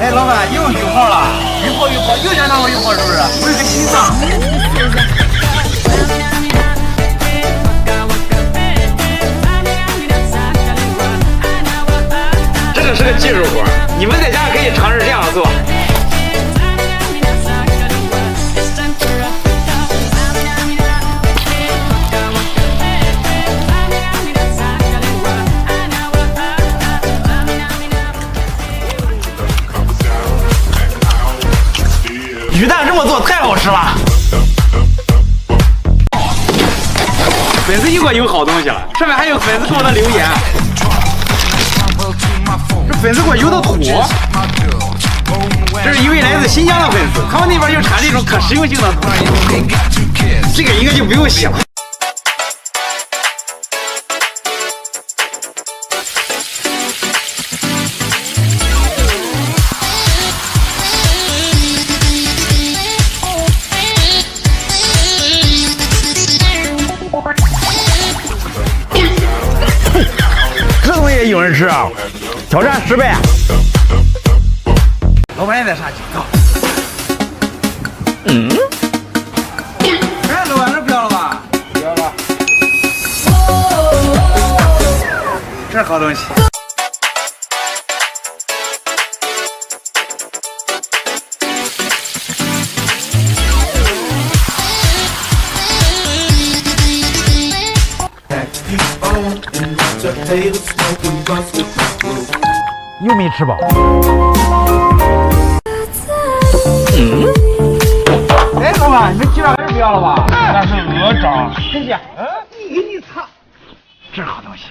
哎，老板又1号了，1号，又想拿我1号是不是？我有个心脏。这个是个技术活，你们在家可以尝试这样做。鱼蛋这么做太好吃了。粉丝又给我邮好东西了，上面还有粉丝给我的留言。这粉丝给我邮的土，这是一位来自新疆的粉丝，他们那边就产这种可食用性的土，这个应该就不用洗了。这东西也有人吃啊！挑战失败。老板也在杀鸡，走。哎，老板这不要了吧？不要了。这是好东西。又没吃饱。哎，老板，你这鸡爪还是不要了吧？那是鹅掌。真假？你擦，这是好东西。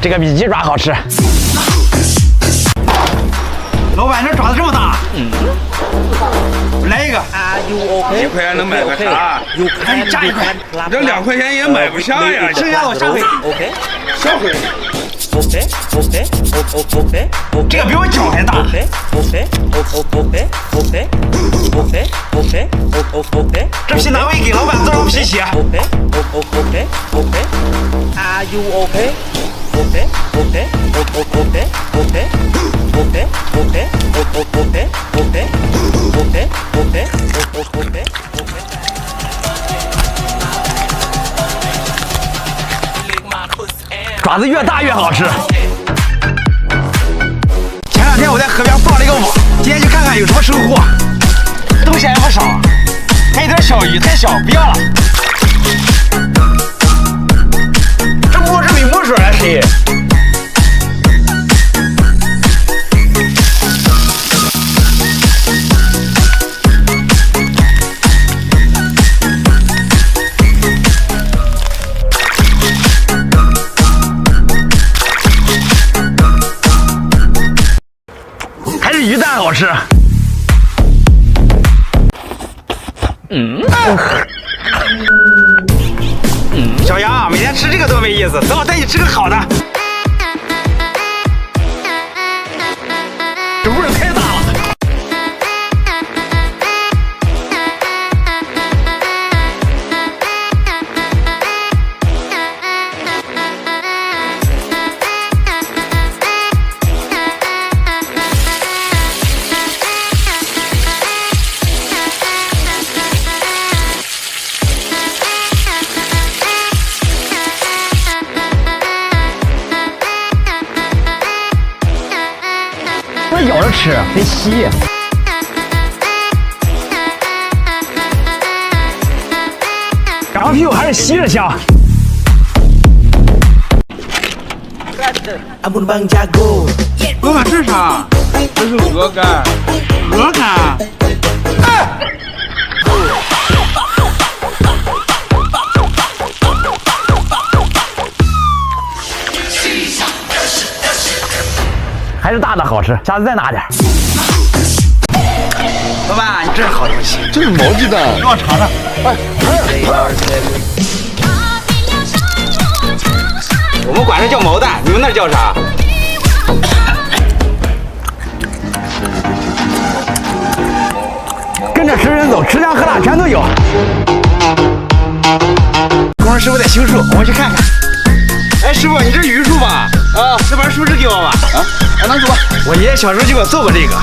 这个比鸡爪好吃。老板，这爪子这么大，来一个。1块钱能买个啥？赶紧炸1块，这2块钱也买不下呀。剩下的我下回。下回。这个比我脚还大。这皮哪位给老板做成皮鞋？Are you okay?爪子越大越好吃。前2天我在河边放了一个网，今天去看看有什么收获。东西还不少，还有点小鱼，太小不要了。这摸是没摸出来谁？还是鱼蛋好吃。小杨，每天吃这个多没意思，等我带你吃个好的。这味儿太大了。咬着吃得吸，羊屁股还是吸着香。老板，这是啥？这是鹅肝。鹅肝。还是大的好吃，下次再拿点。老板，你这是好东西，这是毛鸡蛋，让我尝尝。我们管这叫毛蛋，你们那叫啥？上全都有。工人师傅在修树，我们去看看。哎，师傅，你这榆树吧？啊，这把树枝给我吧。啊，拿走吧。我爷爷小时候就给我做过这个。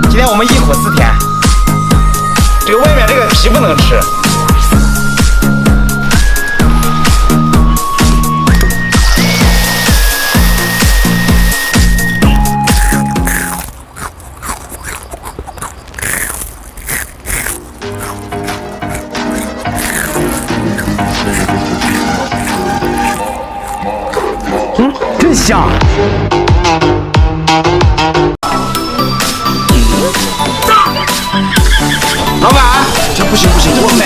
今天我们忆苦思甜，这个外面这个皮不能吃。真香！老板，这不行，我买。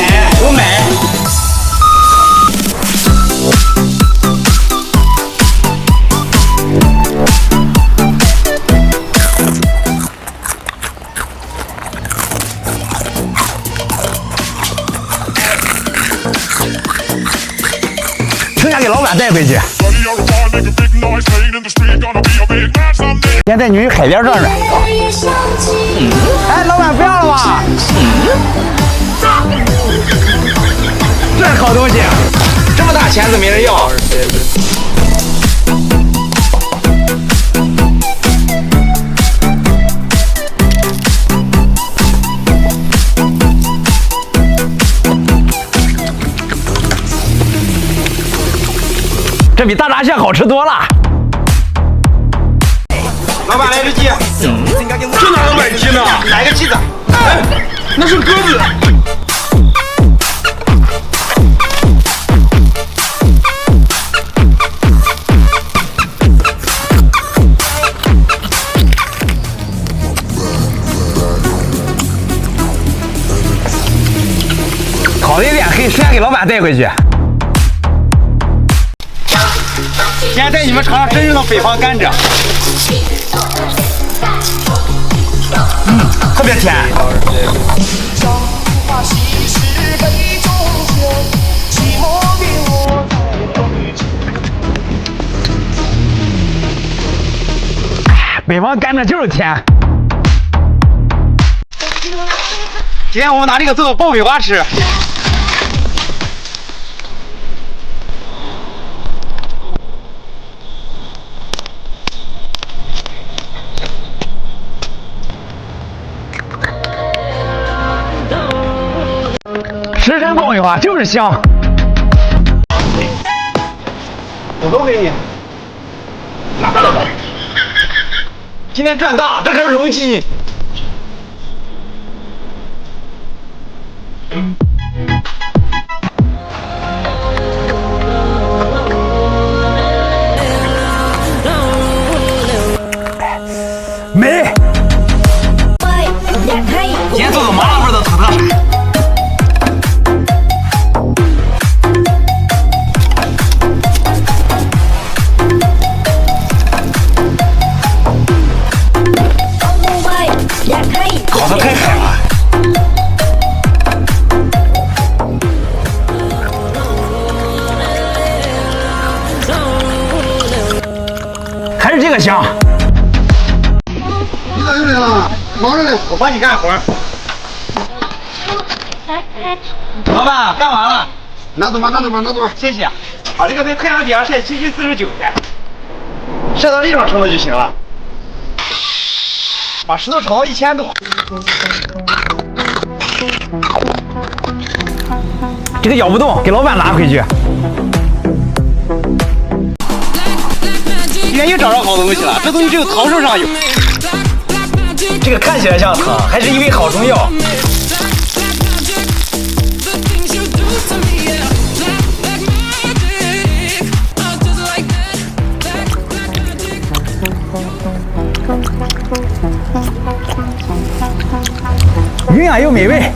剩下给老板带回去。现在你们去海边转转。哎，老板不要了吧？这是好东西，这么大钳子没人要。这比大闸蟹好吃多了。老板来只鸡，这哪能买鸡呢？来个鸡子。哎，那是鸽子。烤的有点黑，剩下给老板带回去。今天带你们尝尝真正的北方甘蔗。特别甜。北方甘蔗就是甜。今天我们拿这个做爆米花吃。石山爆米花就是香，我都给你。拿到了，今天赚大，这可是荣幸。美。今天做个麻辣味的土特产。烤得太海了。还是这个香。你咋又来了？忙着呢，我帮你干活。老板，干完了。拿走吧，谢谢。把这个在太阳底下晒7期49天，晒到这种程度就行了。把石头炒到1000度。这个咬不动，给老板拿回去。今天又找着好东西了，这东西只有桃树上有。这个看起来像糖，还是因为好中药。营养又美味。